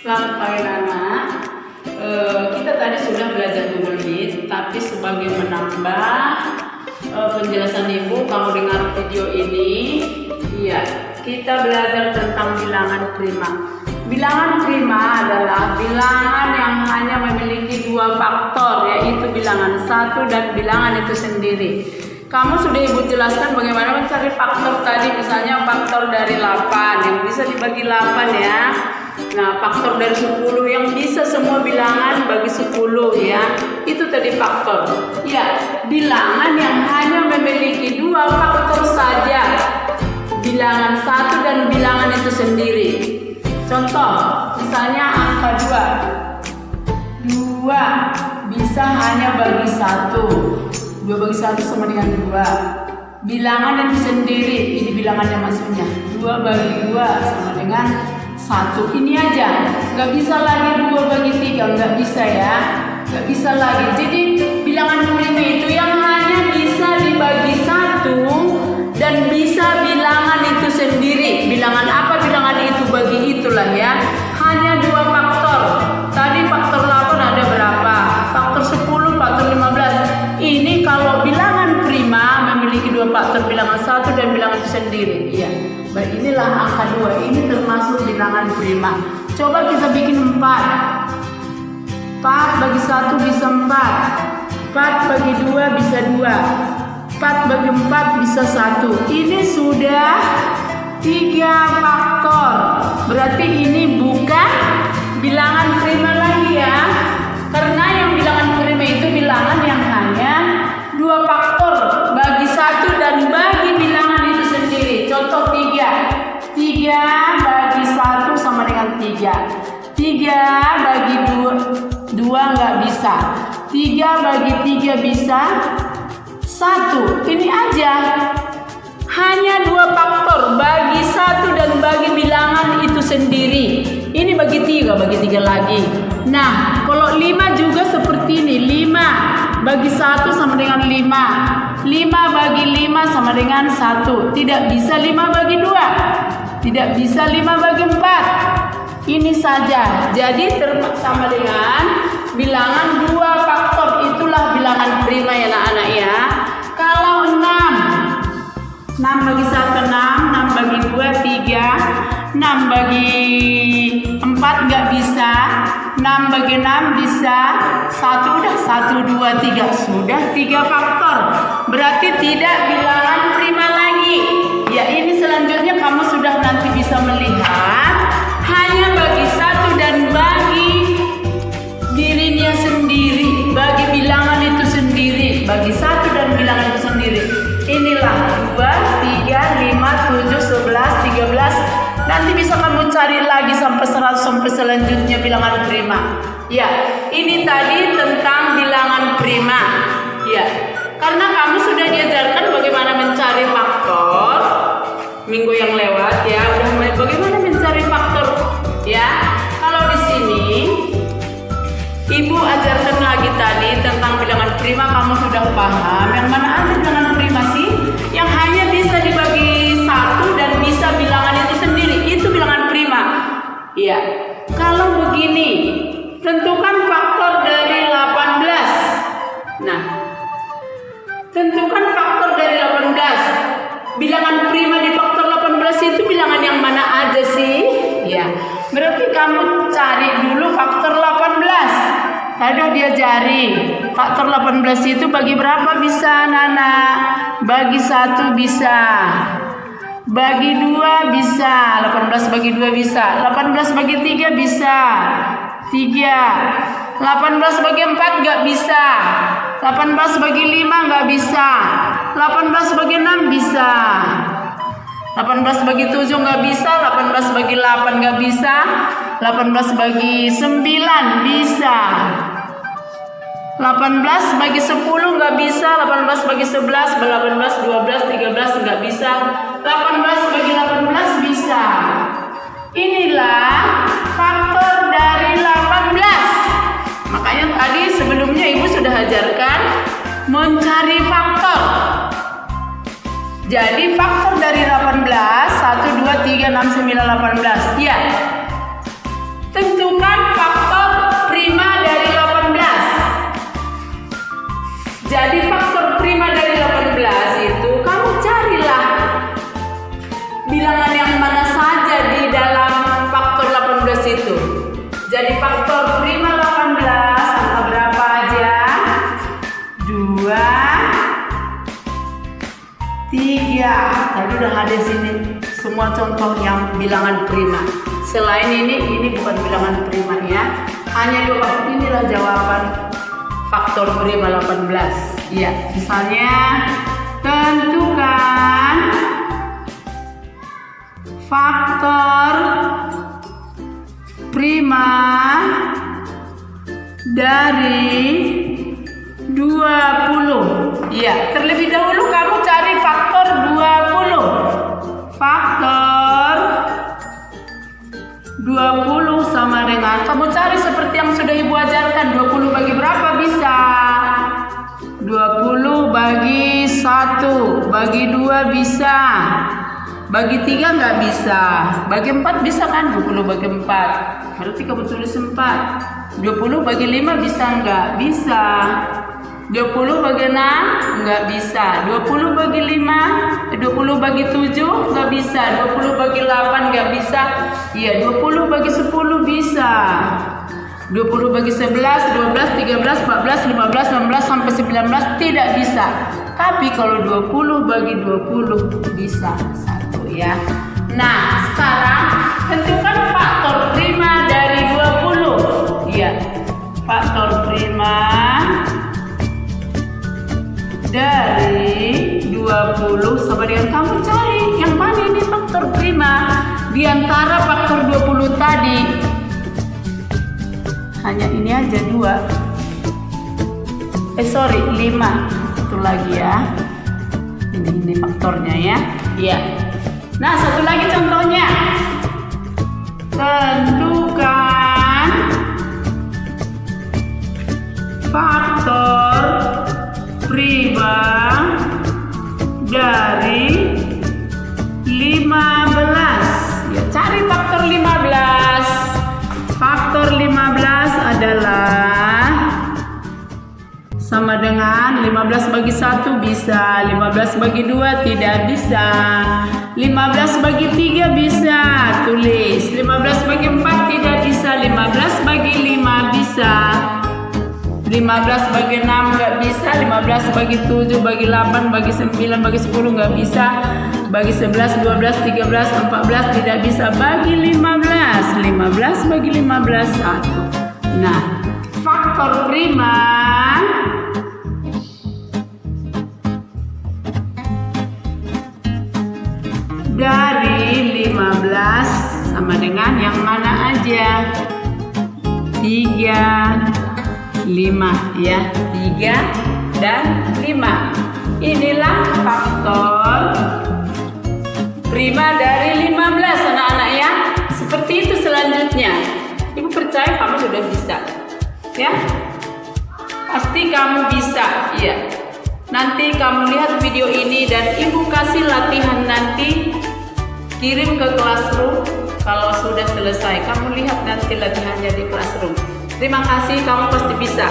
Selamat pagi anak. Kita tadi sudah belajar Google Meet, tapi sebagai menambah penjelasan ibu, kamu dengar video ini. Iya, kita belajar tentang bilangan prima. Bilangan prima adalah bilangan yang hanya memiliki dua faktor, yaitu bilangan satu dan bilangan itu sendiri. Kamu sudah ibu jelaskan bagaimana mencari faktor tadi, misalnya faktor dari 8 yang bisa dibagi 8 ya. Nah, faktor dari 10 yang bisa semua bilangan bagi 10 ya. Itu tadi faktor. Ya, bilangan yang hanya memiliki dua faktor saja. Bilangan satu dan bilangan itu sendiri. Contoh, misalnya angka 2. 2 bisa hanya bagi 1. 2 bagi 1 sama dengan 2. Bilangan itu sendiri, ini bilangannya maksudnya 2 bagi 2 sama dengan 1. Ini aja, nggak bisa lagi 2 bagi 3, nggak bisa ya, nggak bisa lagi. Jadi bilangan prima itu yang hanya bisa dibagi 1 dan bisa bilangan itu sendiri. Bilangan apa bilangan itu bagi itulah ya. Hanya dua faktor. Tadi faktor 8 ada berapa? Faktor 10, faktor 15. Ini kalau bilangan prima memiliki dua faktor, bilangan satu dan bilangan itu sendiri. Iya. Baik, inilah angka 2. Ini termasuk bilangan prima. Coba kita bikin 4. 4 bagi 1 bisa 4. 4 bagi 2 bisa 2. 4 bagi 4 bisa 1. Ini sudah 3 faktor. Berarti ini bukan bilangan prima lagi ya. Karena yang bilangan prima itu bilangan yang hanya dua faktor, bagi 1 dan bagi bilangan itu sendiri. Contoh 3. 3 bagi 1 sama dengan 3. 3 bagi 2 nggak bisa. 3 bagi 3 bisa 1. Ini aja. Hanya dua faktor, bagi 1 dan bagi bilangan itu sendiri. Ini bagi 3 lagi. Nah, kalau 5 juga seperti ini. 5 bagi 1 sama dengan 5. 5 bagi 5 sama dengan 1. Tidak bisa 5 bagi 2. Tidak bisa 5 bagi 4. Ini saja. Jadi sama dengan bilangan dua faktor. Itulah bilangan prima ya anak-anak ya. Kalau 6 bagi 1 6, 6 bagi 2 3, 6 bagi 4 nggak bisa, 6 bagi 6 bisa 1, udah 1, 2, 3, sudah 3 faktor. Berarti tidak bilangan prima lagi. Ya, ini selanjutnya kamu sudah nanti bisa melihat hanya bagi 1 dan bagi dirinya sendiri, bagi bilangan itu sendiri, bagi 1 dan bilangan itu sendiri. Inilah 2, 3, 5, 7, 11, 13. Nanti bisa kamu cari lagi sampai 100 sampai selanjutnya bilangan prima. Ya, ini tadi tentang bilangan prima. Ya, karena kamu sudah diajarkan bagaimana mencari faktor minggu yang lewat ya, udah mulai bagaimana mencari faktor ya. Kalau di sini Ibu ajarkan lagi tadi tentang bilangan prima, kamu sudah paham. Yang mana aja bilangan prima sih? Yang hanya bisa dibagi 1 dan bisa bilangan itu sendiri. Itu bilangan prima. Iya. Kalau begini, tentukan faktor dari 18. Nah, tentukan faktor dari 18. Bilangan prima di faktor 18 itu bilangan yang mana aja sih? Ya. Berarti kamu cari dulu faktor 18. Tadi diajari faktor 18 itu bagi berapa bisa Nana? Bagi 1 bisa. Bagi 2 bisa. 18 bagi 2 bisa. 18 bagi 3 bisa. 3. 18 bagi 4 nggak bisa. 18 bagi 5 nggak bisa. 18 bagi 6 bisa. 18 bagi 7 nggak bisa. 18 bagi 8 nggak bisa. 18 bagi 9 bisa. 18 bagi 10 nggak bisa. 18 bagi 11, 18, 12, 13 nggak bisa. 18 bagi 18 bisa. Inilah faktor dari 18. Makanya tadi sebelumnya Ibu sudah ajarkan mencari faktor. Jadi faktor dari 18 1, 2, 3, 6, 9, 18. Ya. Tentukan Tadi udah ada sini semua contoh yang bilangan prima. Selain ini bukan bilangan prima ya. Hanya dua. Inilah jawaban faktor prima 18. Ya, misalnya tentukan faktor prima dari 20. Ya, terlebih dahulu kamu cari faktor 20. Faktor 20 sama dengan, kamu cari seperti yang sudah Ibu ajarkan. 20 bagi berapa bisa? 20 bagi 1, bagi 2 bisa, bagi 3 nggak bisa, bagi 4 bisa kan? 20 bagi 4, berarti kamu tulis 4. 20 bagi 5 bisa nggak? Bisa. 20 bagi 6 nggak bisa. 20 bagi 5, 20 bagi 7 nggak bisa. 20 bagi 8 nggak bisa. Iya, 20 bagi 10 bisa. 20 bagi 11, 12, 13, 14, 15, 16 sampai 19 tidak bisa. Tapi kalau 20 bagi 20 bisa 1 ya. Nah, sekarang tentukan faktor prima dari 20. Iya. Faktor prima dari 20 sama dengan, kamu cari yang mana ini faktor prima di antara faktor 20 tadi. Hanya ini aja 2. 5. Satu lagi ya. Ini faktornya ya. Iya. Nah, satu lagi contohnya. Tentukan faktor prima dari 15. Ya, cari faktor 15. Faktor 15 adalah sama dengan 15 bagi 1 bisa, 15 bagi 2 tidak bisa, 15 bagi 3 bisa, tulis. 15 bagi 4 tidak bisa, 15 bagi 5 bisa, 15 bagi 6 nggak bisa, 15 bagi 7, bagi 8, bagi 9, bagi 10 nggak bisa, bagi 11, 12, 13, 14 tidak bisa, bagi 15, 15 bagi 15 1. Nah, faktor prima dari 15 sama dengan yang mana aja? 3, 5 ya, 3 dan 5. Inilah faktor prima dari 15 anak-anak ya. Seperti itu selanjutnya. Ibu percaya kamu sudah bisa ya. Pasti kamu bisa ya. Nanti kamu lihat video ini dan Ibu kasih latihan nanti, kirim ke classroom. Kalau sudah selesai kamu lihat nanti latihannya di classroom. Terima kasih, kamu pasti bisa.